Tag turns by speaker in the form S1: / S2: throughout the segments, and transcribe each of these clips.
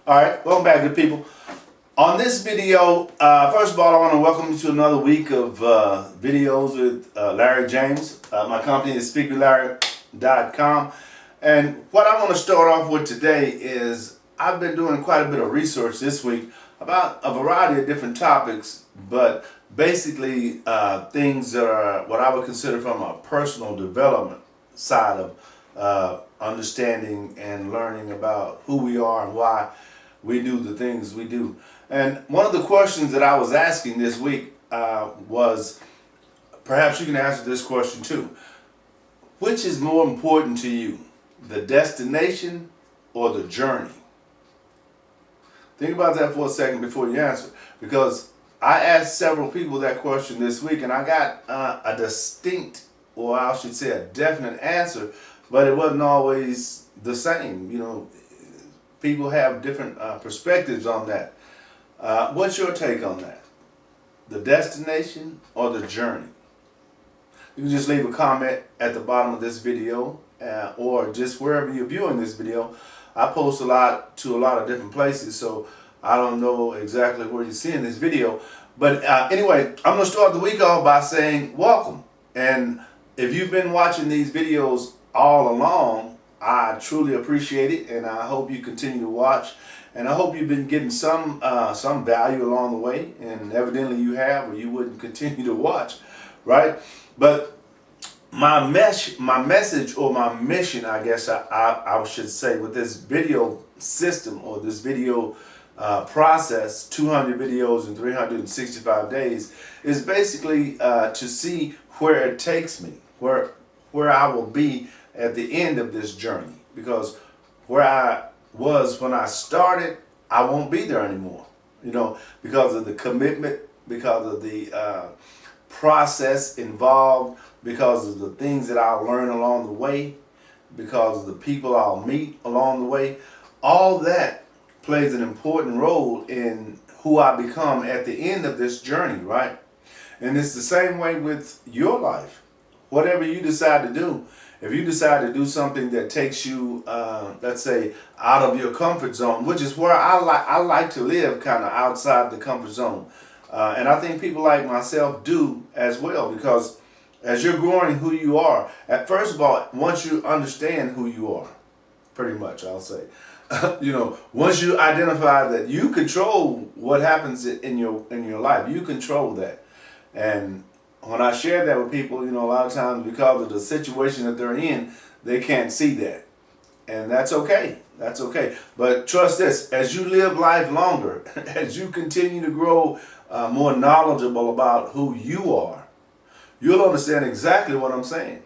S1: All right, welcome back, good people. On this video, first of all, I want to welcome you to another week of videos with Larry James. My company is speakerlarry.com. And what I want to start off with today is I've been doing quite a bit of research this week about a variety of different topics, but basically things that are what I would consider from a personal development side of understanding and learning about who we are and why we do the things we do. And one of the questions that I was asking this week was, perhaps you can answer this question too. Which is more important to you, the destination or the journey? Think about that for a second before you answer, because I asked several people that question this week and I got a distinct, or I should say a definite answer, but it wasn't always the same. You know, people have different perspectives on that. What's your take on that? The destination or the journey? You can just leave a comment at the bottom of this video or just wherever you're viewing this video. I post to a lot of different places, so I don't know exactly where you're seeing this video. But anyway, I'm going to start the week off by saying welcome. And if you've been watching these videos all along, I truly appreciate it, and I hope you continue to watch. And I hope you've been getting some value along the way, and evidently you have, or you wouldn't continue to watch, right? But my message or my mission, I guess I should say, with this video system or this video process, 200 videos in 365 days, is basically to see where it takes me, where I will be at the end of this journey. Because where I was when I started, I won't be there anymore. You know, because of the commitment, because of the process involved, because of the things that I'll learn along the way, because of the people I'll meet along the way. All that plays an important role in who I become at the end of this journey, right? And it's the same way with your life. Whatever you decide to do, if you decide to do something that takes you, let's say, out of your comfort zone, which is where I like to live, kind of outside the comfort zone. And I think people like myself do as well, because as you're growing who you are, first of all, once you understand who you are, pretty much, I'll say, you know, once you identify that you control what happens in your life, you control that. And when I share that with people, you know, a lot of times because of the situation that they're in, they can't see that. And that's okay. That's okay. But trust this, as you live life longer, as you continue to grow more knowledgeable about who you are, you'll understand exactly what I'm saying.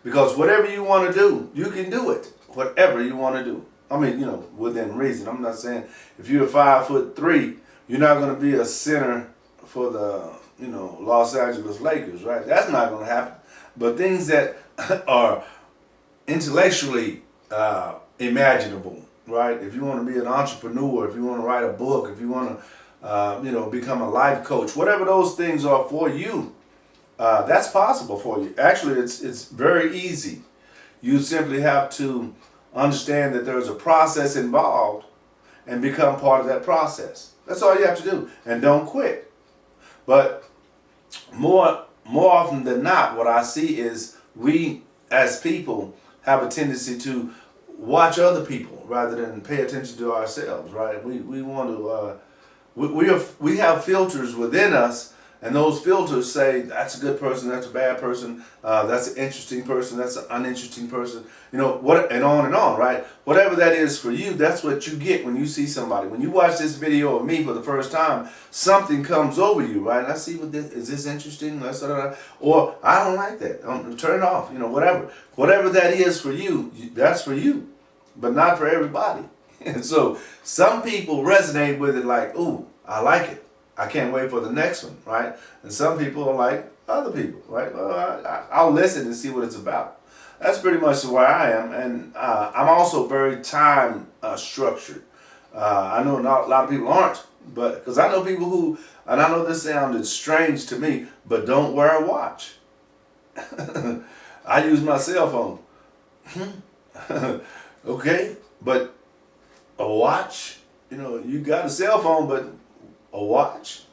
S1: Because whatever you want to do, you can do it. Whatever you want to do. I mean, you know, within reason. I'm not saying if you're 5'3", you're not going to be a center for the, you know, Los Angeles Lakers, right? That's not going to happen. But things that are intellectually imaginable, right? If you want to be an entrepreneur, if you want to write a book, if you want to, you know, become a life coach, whatever those things are for you, that's possible for you. Actually, it's very easy. You simply have to understand that there's a process involved and become part of that process. That's all you have to do. And don't quit. But more often than not, what I see is we as people have a tendency to watch other people rather than pay attention to ourselves, right? We want to we have filters within us, and those filters say that's a good person, that's a bad person, that's an interesting person, that's an uninteresting person, you know, what, and on, right? Whatever that is for you, that's what you get when you see somebody. When you watch this video of me for the first time, something comes over you, right? And I see, what this is, this interesting? Or I don't like that. Turn it off, you know, whatever. Whatever that is for you, that's for you, but not for everybody. And so some people resonate with it like, ooh, I like it. I can't wait for the next one, right? And some people are like other people, right? Well, I'll listen and see what it's about. That's pretty much where I am. And I'm also very time structured. I know not a lot of people aren't, but because I know people who, and I know this sounded strange to me, but don't wear a watch. I use my cell phone. Okay, but a watch You got a cell phone, but a watch.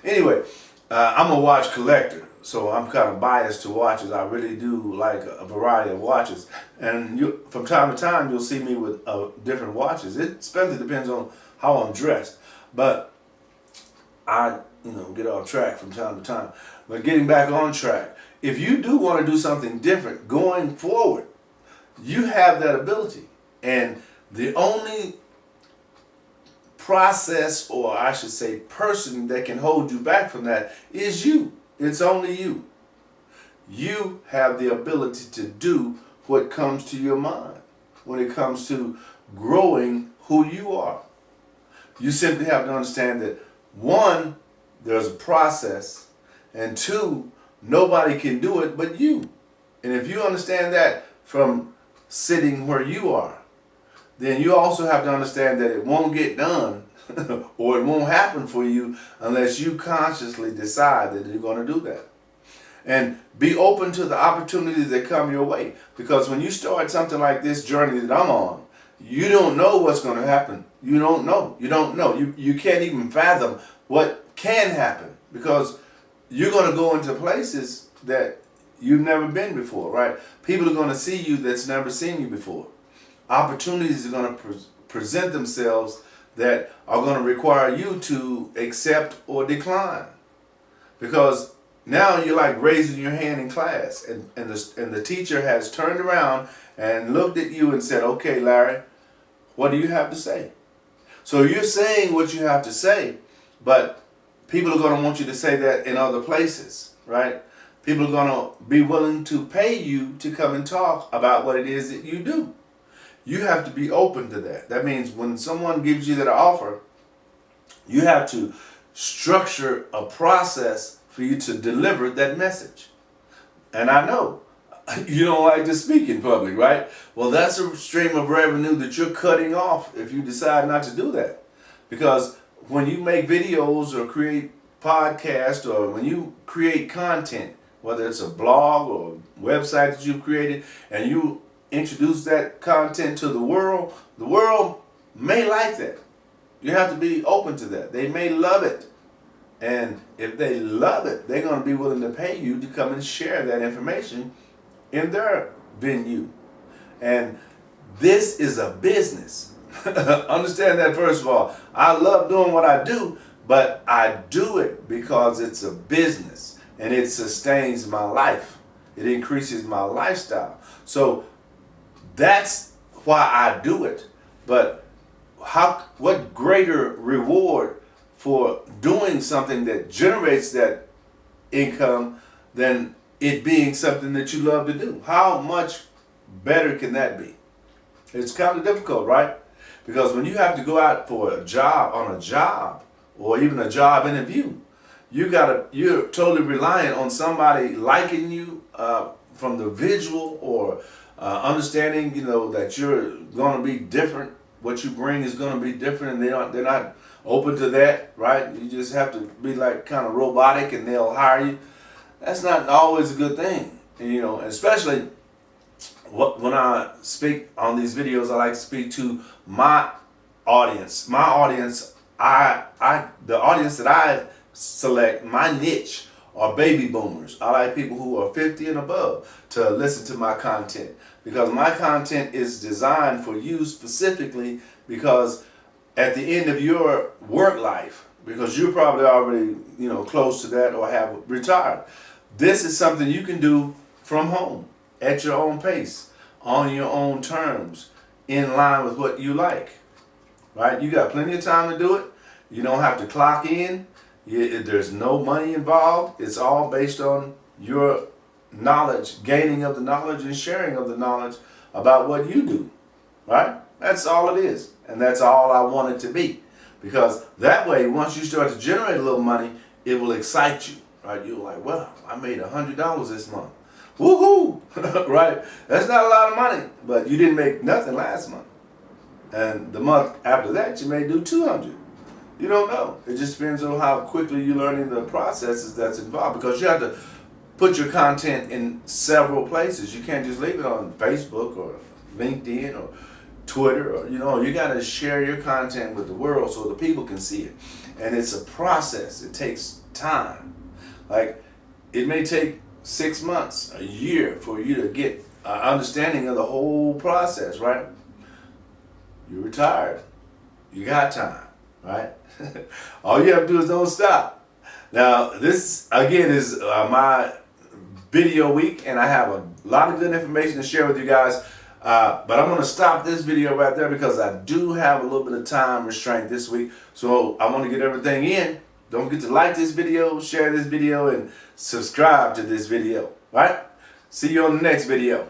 S1: Anyway, I'm a watch collector, so I'm kind of biased to watches. I really do like a variety of watches, and from time to time you'll see me with different watches. It especially depends on how I'm dressed, but I get off track from time to time. But getting back on track, if you do want to do something different going forward, you have that ability, and the only process, or I should say person, that can hold you back from that is you. It's only you. You have the ability to do what comes to your mind when it comes to growing who you are. You simply have to understand that, one, there's a process, and two, nobody can do it but you. And if you understand that from sitting where you are, then you also have to understand that it won't get done or it won't happen for you unless you consciously decide that you're going to do that. And be open to the opportunities that come your way. Because when you start something like this journey that I'm on, you don't know what's going to happen. You don't know. You can't even fathom what can happen, because you're going to go into places that you've never been before, right? People are going to see you that's never seen you before. Opportunities are going to present themselves that are going to require you to accept or decline, because now you're like raising your hand in class, and the teacher has turned around and looked at you and said, "Okay, Larry, what do you have to say?" So you're saying what you have to say, but people are going to want you to say that in other places, right? People are going to be willing to pay you to come and talk about what it is that you do. You have to be open to that. That means when someone gives you that offer, you have to structure a process for you to deliver that message. And I know you don't like to speak in public, right? Well, that's a stream of revenue that you're cutting off if you decide not to do that. Because when you make videos or create podcasts, or when you create content, whether it's a blog or a website that you've created, and you introduce that content to the world may like that. You have to be open to that. They may love it. And if they love it, they're going to be willing to pay you to come and share that information in their venue. And this is a business. Understand that, first of all. I love doing what I do, but I do it because it's a business, and it sustains my life. It increases my lifestyle. So that's why I do it. But what greater reward for doing something that generates that income than it being something that you love to do? How much better can that be? It's kind of difficult, right? Because when you have to go out for a job, or even a job interview, you're totally reliant on somebody liking you from the visual, or understanding, that you're going to be different. What you bring is going to be different, and they're not open to that, right? You just have to be like kind of robotic, and they'll hire you. That's not always a good thing, and especially when I speak on these videos, I like to speak to my audience. My audience, the audience that I select, my niche, are baby boomers. I like people who are 50 and above to listen to my content, because my content is designed for you specifically, because at the end of your work life, because you're probably already close to that or have retired, this is something you can do from home at your own pace, on your own terms, in line with what you like, right? You got plenty of time to do it. You don't have to clock in. There's no money involved. It's all based on your knowledge, gaining of the knowledge and sharing of the knowledge about what you do, right? That's all it is. And that's all I want it to be. Because that way, once you start to generate a little money, it will excite you, right? You're like, well, I made $100 this month. Woohoo! Right? That's not a lot of money, but you didn't make nothing last month. And the month after that, you may do 200. You don't know. It just depends on how quickly you're learning the processes that's involved, because you have to put your content in several places. You can't just leave it on Facebook or LinkedIn or Twitter, or you got to share your content with the world so the people can see it. And it's a process. It takes time. Like, it may take 6 months, a year for you to get an understanding of the whole process, right? You're retired. You got time, right? All you have to do is don't stop. Now, this again is my video week, and I have a lot of good information to share with you guys. But I'm going to stop this video right there because I do have a little bit of time restraint this week. So I want to get everything in. Don't forget to like this video, share this video, and subscribe to this video. Right? See you on the next video.